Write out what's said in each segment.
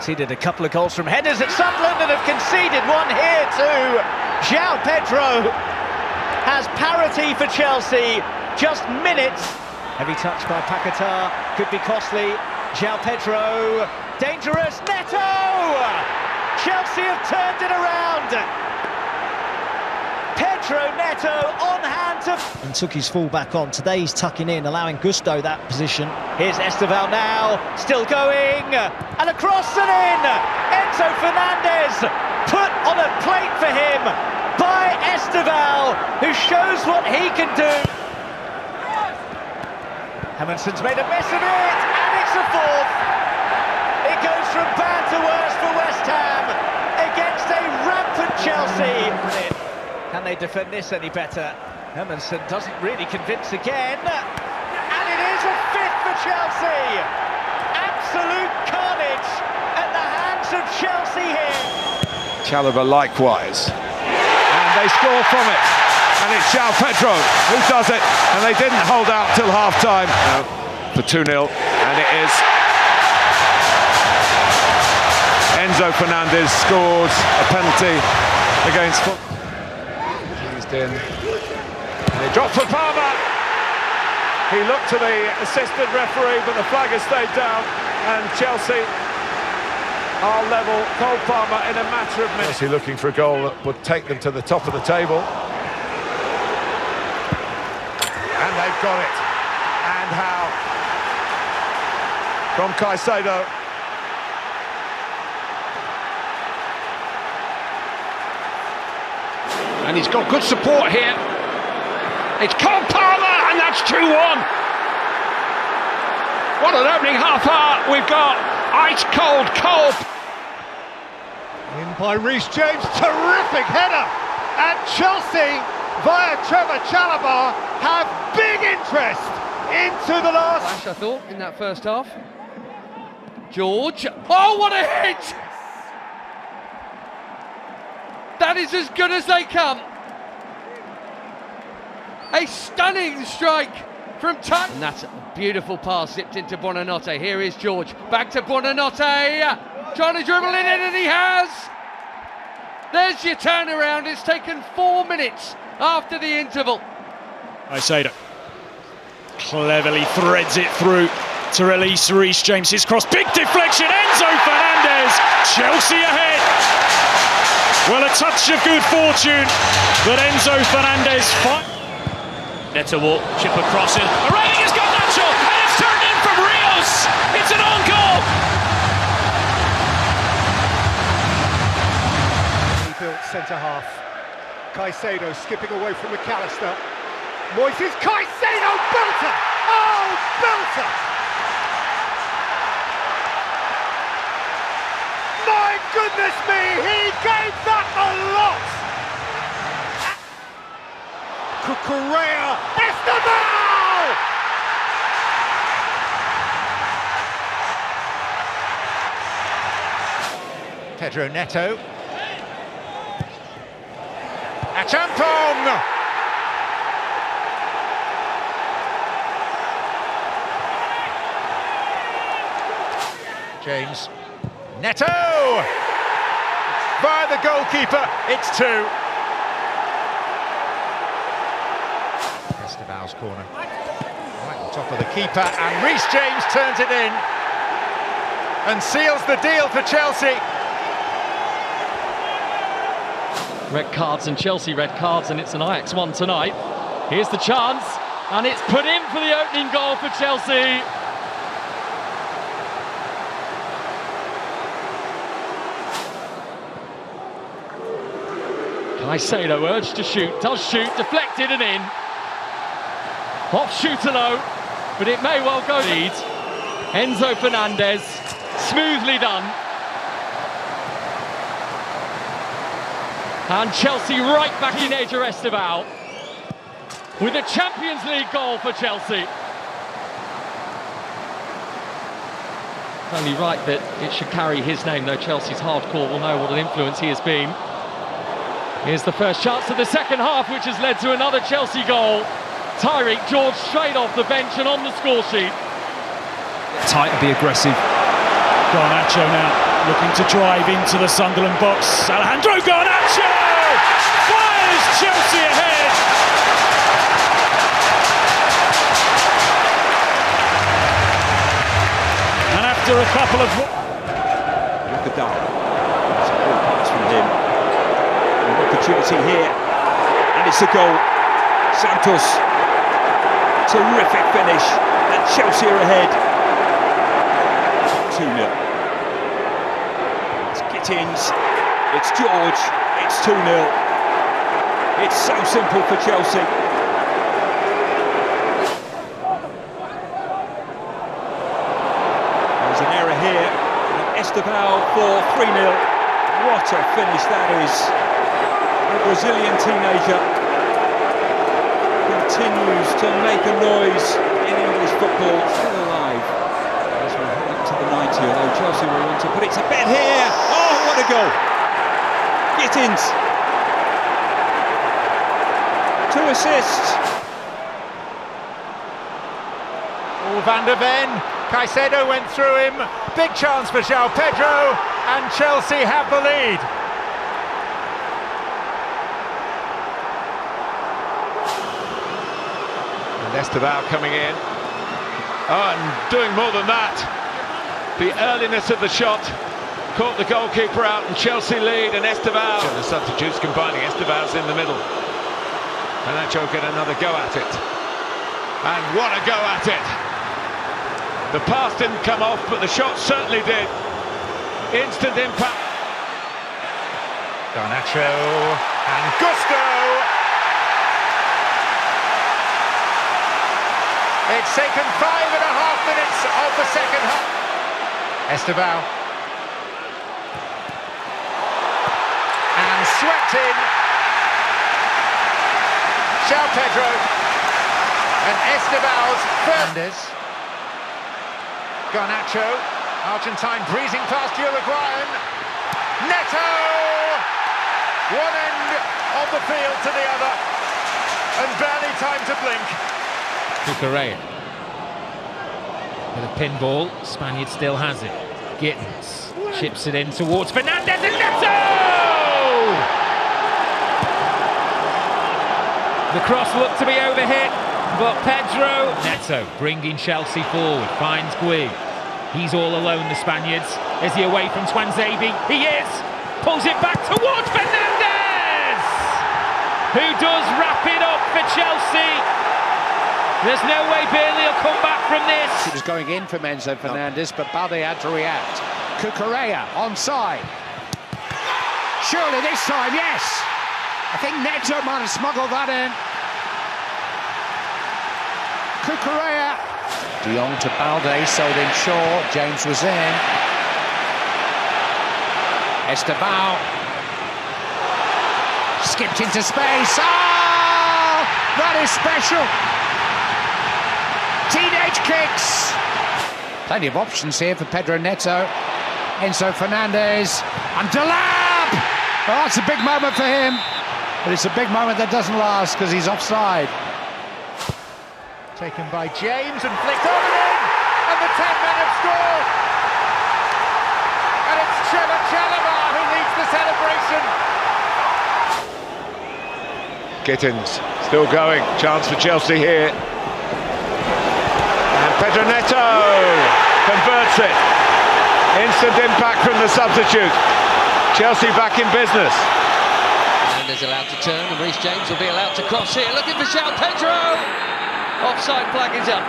Conceded a couple of goals from headers at Sunderland and have conceded one here too. João Pedro has parity for Chelsea, just minutes. Heavy touch by Paquetá, could be costly. João Pedro, dangerous, Neto! Chelsea have turned it around. Pedro Neto on hand to... And took his full-back on. Today he's tucking in, allowing Gusto that position. Here's Esteval now, still going, and across and in! Enzo Fernandez put on a plate for him by Esteval, who shows what he can do. Hermansson's made a mess of it, and it's a fourth. It goes from bad to worse for West Ham against a rampant Chelsea. Can they defend this any better? Hermansson doesn't really convince again. And it is a fifth for Chelsea. Absolute carnage at the hands of Chelsea here. Chalobah likewise. And they score from it. And it's João Pedro who does it. And they didn't hold out till half-time for 2-0. And it is Enzo Fernandez scores a penalty against Fulham. In. And they dropped for Palmer. He looked to the assistant referee, but the flag has stayed down, and Chelsea are level. Cole Palmer in a matter of minutes. Chelsea looking for a goal that would take them to the top of the table, and they've got it. And how? From Caicedo. And he's got good support here. It's Cole Palmer, and that's 2-1. What an opening half hour we've got. Ice cold Cole. In by Reece James, terrific header. And Chelsea, via Trevor Chalobah, have big interest into the last. Flash, I thought, in that first half. George. Oh, what a hit! That is as good as they come. A stunning strike from Tuck. And that's a beautiful pass zipped into Buonanotte. Here is George. Back to Buonanotte. Trying to dribble it in, and he has. There's your turnaround. It's taken 4 minutes after the interval. Caicedo cleverly threads it through to release Reece James. His cross, big deflection. Enzo Fernandez. Chelsea ahead. Well, a touch of good fortune, but Enzo Fernandez... Neto will chip across it. Arriving is garnacho, and it's turned in from Rios. It's an own goal. Built centre half. Caicedo skipping away from McAllister. Moises Caicedo, belter! Oh, belter! My goodness me, he gave that a lot! Cucurella, Esteval! Pedro Neto. Achampong! James. Neto! By the goalkeeper, it's 2. Esteval's corner. Right on top of the keeper, and Reece James turns it in and seals the deal for Chelsea. Red cards and Chelsea red cards, and it's an Ajax one tonight. Here's the chance, and it's put in for the opening goal for Chelsea. Caicedo urged to shoot, does shoot, deflected and in. Off Shooterlow, but it may well go. Lead. Enzo Fernandez, smoothly done. And Chelsea right back in Eder Esteval with a Champions League goal for Chelsea. It's only right that it should carry his name, though Chelsea's hardcore will know what an influence he has been. Here's the first chance of the second half, which has led to another Chelsea goal. Tyreek George straight off the bench and on the score sheet. Tight and be aggressive. Garnacho now. looking to drive into the Sunderland box. Alejandro Garnacho fires Chelsea ahead. And after a couple of... Look at that. It's a good pass from him. An opportunity here. And it's a goal. Santos. Terrific finish. And Chelsea are ahead. 2-0. It's Gittins. It's George. It's 2-0. It's so simple for Chelsea. There's an error here. And Esteban for 3-0. What a finish that is. The Brazilian teenager continues to make a noise in English football. Still alive as we head up to the 90, although Chelsea will want to put it to bed here. Oh, what a goal! Gittins. 2 assists. Van der Ven, Caicedo went through him, big chance for João Pedro, and Chelsea have the lead. And Esteban coming in. Oh, and doing more than that. The earliness of the shot caught the goalkeeper out, and Chelsea lead, and Esteban. And the substitutes combining, Esteban's in the middle. And Nacho get another go at it. And what a go at it! The pass didn't come off, but the shot certainly did. Instant impact. Garnacho and Gusto. It's taken 5.5 minutes of the second half. Esteban. And swept in. João Pedro. And Esteban's first. Garnacho, Argentine breezing past Uruguayan. Neto! One end of the field to the other, and barely time to blink. Cucurella. With a pinball, Spaniard still has it. Gittins chips it in towards Fernandez and Neto! The cross looked to be overhit, but Pedro... Neto bringing Chelsea forward, finds Gui. He's all alone, the Spaniards. Is he away from Twanzebe? He is! Pulls it back towards Fernandez! Who does wrap it up for Chelsea. There's no way Burnley will come back from this. It was going in from Enzo Fernandez, but Balde had to react. Cucurella onside. Surely this time, yes! I think Neto might have smuggled that in. Cucurella. De Jong to Balde, sold in Shaw. James was in. Esteban. Skipped into space. Oh! That is special. Teenage kicks. Plenty of options here for Pedro Neto. Enzo Fernandez. And Delap! Oh, that's a big moment for him. But it's a big moment that doesn't last because he's offside. Taken by James and flicked on and in, and the 10 men have scored. And it's Trevor Chalobah who leads the celebration. Gittins still going, chance for Chelsea here. And Pedro Neto converts it. Instant impact from the substitute. Chelsea back in business. Fernandez allowed to turn, and Reece James will be allowed to cross here, looking for João Pedro. Offside flag is up.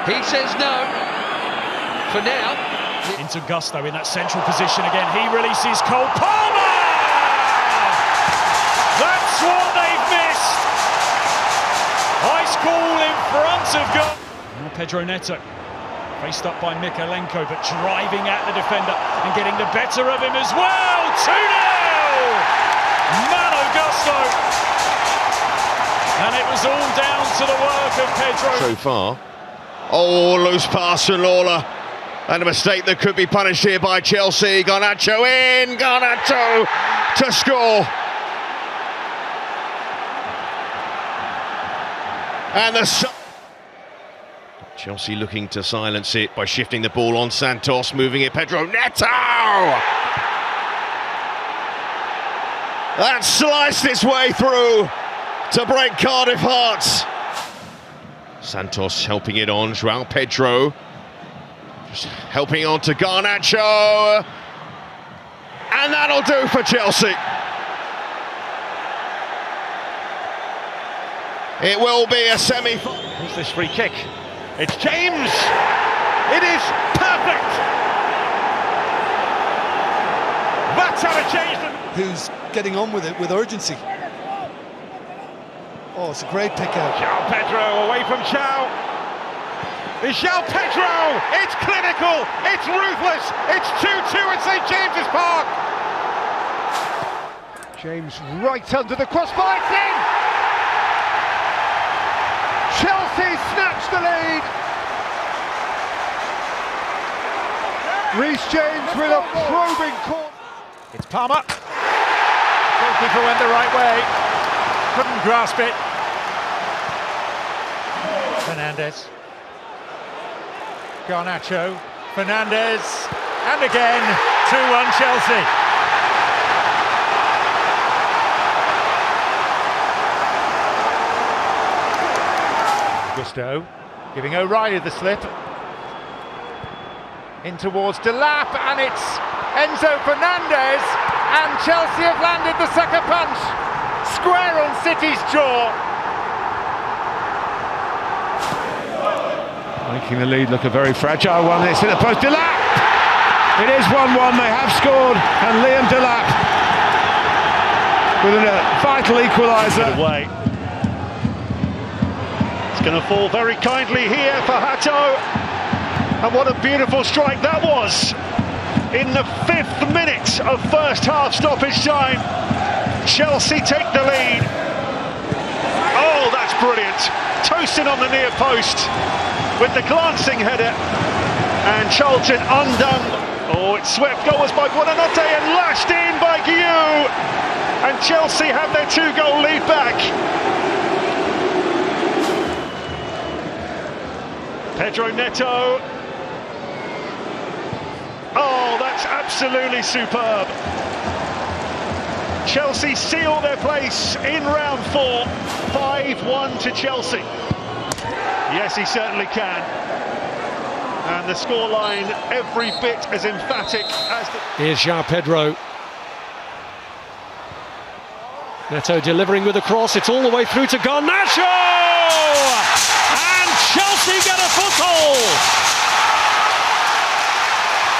He says no. For now. Into Gusto in that central position again. He releases Cole Palmer! That's what they've missed! Ice call in front of goal. Now Pedro Neto. Faced up by Mikalenko, but driving at the defender and getting the better of him as well. 2-0! Malo Gusto! And it was all down to the work of Pedro. So far. Oh, loose pass from Lawler. And a mistake that could be punished here by Chelsea. Garnacho in. Garnacho to score. And the... Chelsea looking to silence it by shifting the ball on Santos, moving it, Pedro Neto! That sliced its way through to break Cardiff hearts. Santos helping it on, João Pedro just helping on to Garnacho, and that'll do for Chelsea. It will be a semi-final. Who's this free kick? It's James! It is perfect! That's how to change them! Who's getting on with it with urgency. Oh, it's a great pick out. João Pedro away from João. It's João Pedro! It's clinical! It's ruthless! It's 2-2 at St James's Park! James right under the crossbar, it's in! Chelsea snatched the lead! Reece James with a probing corner. It's Palmer. Goalkeeper went the right way. Couldn't grasp it. Fernandes. Garnacho. Fernandes. And again, 2-1 Chelsea. Gusto giving O'Reilly the slip. In towards Delap, and it's Enzo Fernandez, and Chelsea have landed the sucker punch. Square on City's jaw. Making the lead look a very fragile one. It's in the post. Delap! It is 1-1. They have scored, and Liam Delap with a vital equaliser. Away. It's going to fall very kindly here for Hato. And what a beautiful strike that was. In the 5th minute of first half stoppage time, Chelsea take the lead. Oh, that's brilliant. Toasting on the near post with the glancing header. And Charlton undone. Oh, it's swept goals by Buonanotte and lashed in by Guiu. And Chelsea have their 2-goal lead back. Pedro Neto. Oh, that's absolutely superb. Chelsea seal their place in round 4, 5-1 to Chelsea. Yes, he certainly can. And the scoreline every bit as emphatic as the... Here's João Pedro. Neto delivering with a cross, it's all the way through to Garnacho! And Chelsea get a foothold!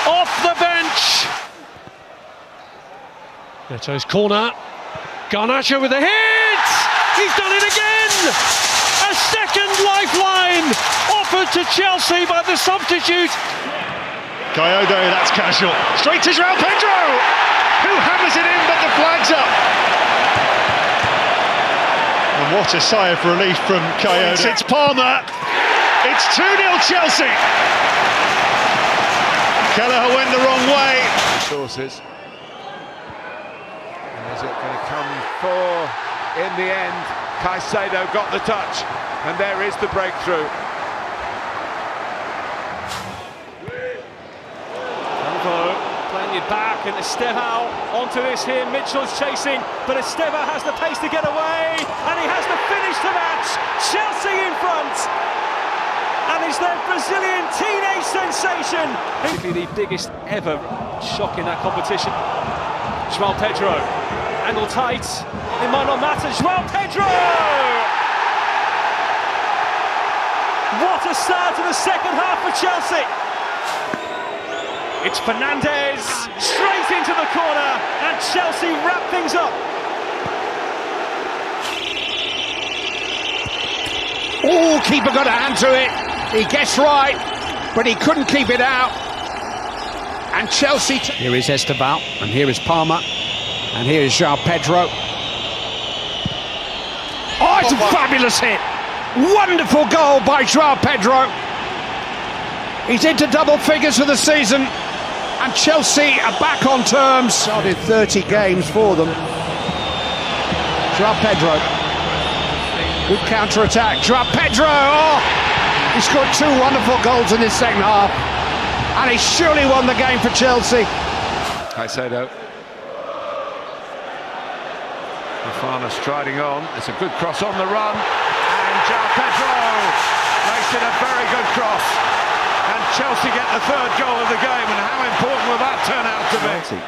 Off the bench. Neto's corner. Garnacho with a hit. He's done it again. A second lifeline offered to Chelsea by the substitute. Kyoto, that's casual. Straight to João Pedro, who hammers it in, but the flag's up. And what a sigh of relief from Kyoto. It's Palmer. It's 2-0 Chelsea. Kelleher went the wrong way. Sources. And is it going to come for in the end? Caicedo got the touch, and there is the breakthrough. Playing it back, and Estevao onto this here. Mitchell's chasing, but Estevao has the pace to get away, and he has the finish to match. Chelsea in front. And is their Brazilian teenage sensation. Probably the biggest ever shock in that competition. João Pedro, angle tight, it might not matter. João Pedro! What a start to the second half for Chelsea. It's Fernandes, straight into the corner, and Chelsea wrap things up. Oh, keeper got a hand to it. He gets right, but he couldn't keep it out. And Chelsea... Here is Estevao, and here is Palmer, and here is João Pedro. Oh, it's a fabulous hit. Wonderful goal by João Pedro. He's into double figures for the season, and Chelsea are back on terms. Started 30 games for them. João Pedro. Good counter-attack. João Pedro! Oh! He scored 2 wonderful goals in this second half, and he surely won the game for Chelsea. Caicedo. Fofana striding on. It's a good cross on the run, and Pedro makes it a very good cross. And Chelsea get the 3rd goal of the game, and how important will that turn out to be?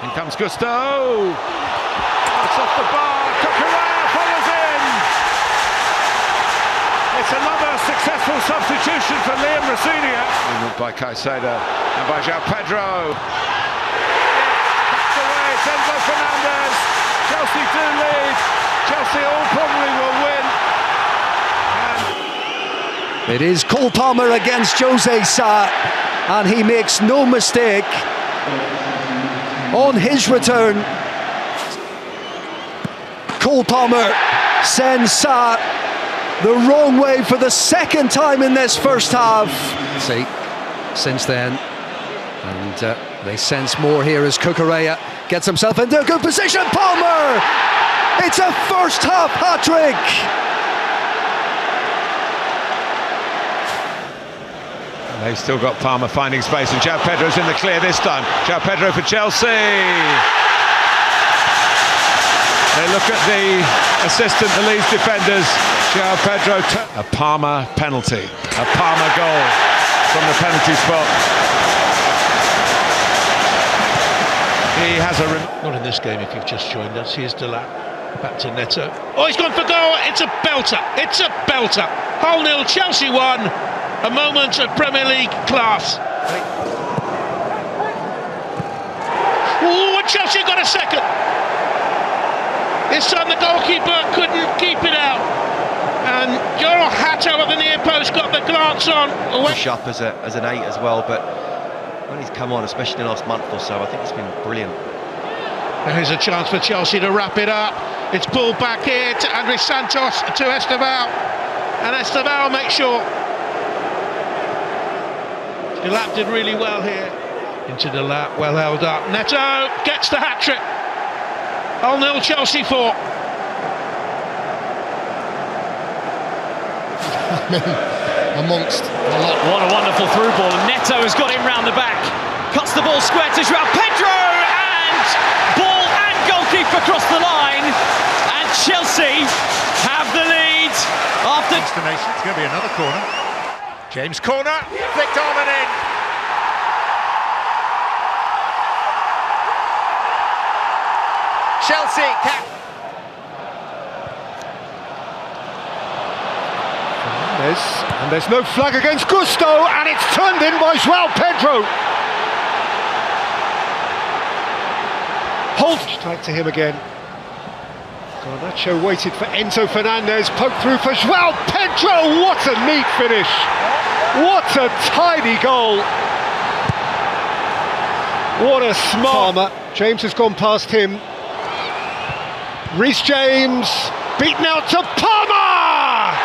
In comes Gusto. It's off the bar. Cucurella follows in. It's another successful substitution for Liam Rosenior. Movement by Caicedo and by Pedro. Back away, it's Enzo Fernandez. Chelsea do lead. Chelsea all probably will win. It is Cole Palmer against Jose Sa, and he makes no mistake on his return. Cole Palmer sends Sa the wrong way for the 2nd time in this first half. See, since then, and they sense more here as Cucurella gets himself into a good position. Palmer! It's a first half hat-trick! They've still got Palmer finding space, and Pedro's in the clear this time. Pedro for Chelsea. They look at the assistant, the Leeds defenders. Pedro, a Palmer penalty, a Palmer goal from the penalty spot. He has a... Not in this game if you've just joined us. Here's Delap, back to Neto. Oh, he's gone for goal. It's a belter. It's a belter. 0-0, Chelsea 1. A moment of Premier League class. Oh, Chelsea got a second. This time the goalkeeper couldn't keep it out. And Joel Hato at the near post got the glance on. Up as an 8 as well, but when he's come on, especially in the last month or so, I think it's been brilliant. And here's a chance for Chelsea to wrap it up. It's pulled back here to Andres Santos, to Esteval. And Esteval makes sure. Delap did really well here. Into Delap, well held up. Neto gets the hat-trick. 0-0 Chelsea 4. Amongst a lot. What a wonderful through ball. Neto has got him round the back. Cuts the ball square to Pedro, and ball and goalkeeper across the line. And Chelsea have the lead after... Destination, it's going to be another corner. James corner, flicked on and in. Chelsea can... And there's no flag against Gusto, and it's turned in by Pedro. Holt tight to him again. Garnacho waited for Enzo Fernandez, poked through for Pedro. What a neat finish! What a tidy goal! What a smart... James has gone past him. Reece James beaten out to Palmer,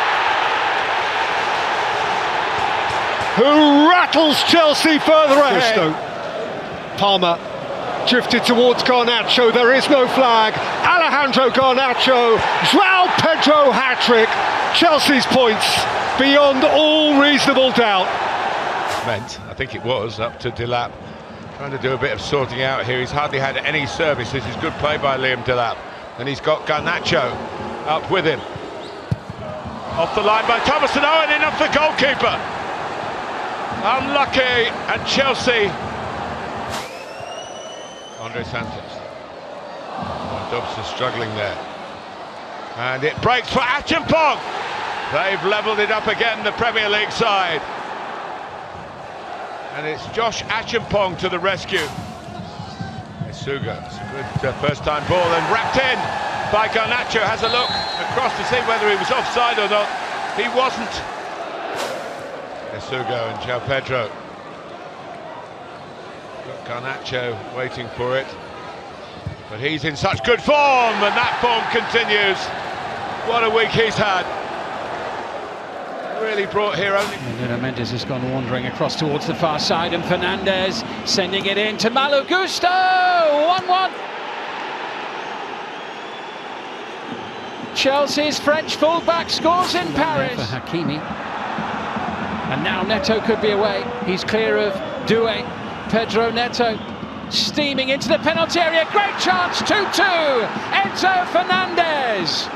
who rattles Chelsea further ahead. Palmer drifted towards Garnacho. There is no flag. Alejandro Garnacho, João Pedro hat-trick. Chelsea's points beyond all reasonable doubt. I think it was up to Delap, trying to do a bit of sorting out here. He's hardly had any service. This is good play by Liam Delap, and he's got Garnacho up with him. Off the line by Thomas and Owen, in off the goalkeeper. Unlucky, and Chelsea. Andre Santos. Dobson struggling there. And it breaks for Achimpong. They've levelled it up again, the Premier League side. And it's Josh Achimpong to the rescue. Isuga, it's a good first-time ball, and wrapped in by Garnacho. Has a look across to see whether he was offside or not. He wasn't. Isuga and João Pedro. Got Garnacho waiting for it. But he's in such good form, and that form continues. What a week he's had. Really brought here only... Nuno Mendes has gone wandering across towards the far side, and Fernandez sending it in to Malo Gusto. 1-1. Chelsea's French fullback scores in Paris. For Hakimi. And now Neto could be away. He's clear of Doué. Pedro Neto steaming into the penalty area. Great chance, 2-2. Enzo Fernandez.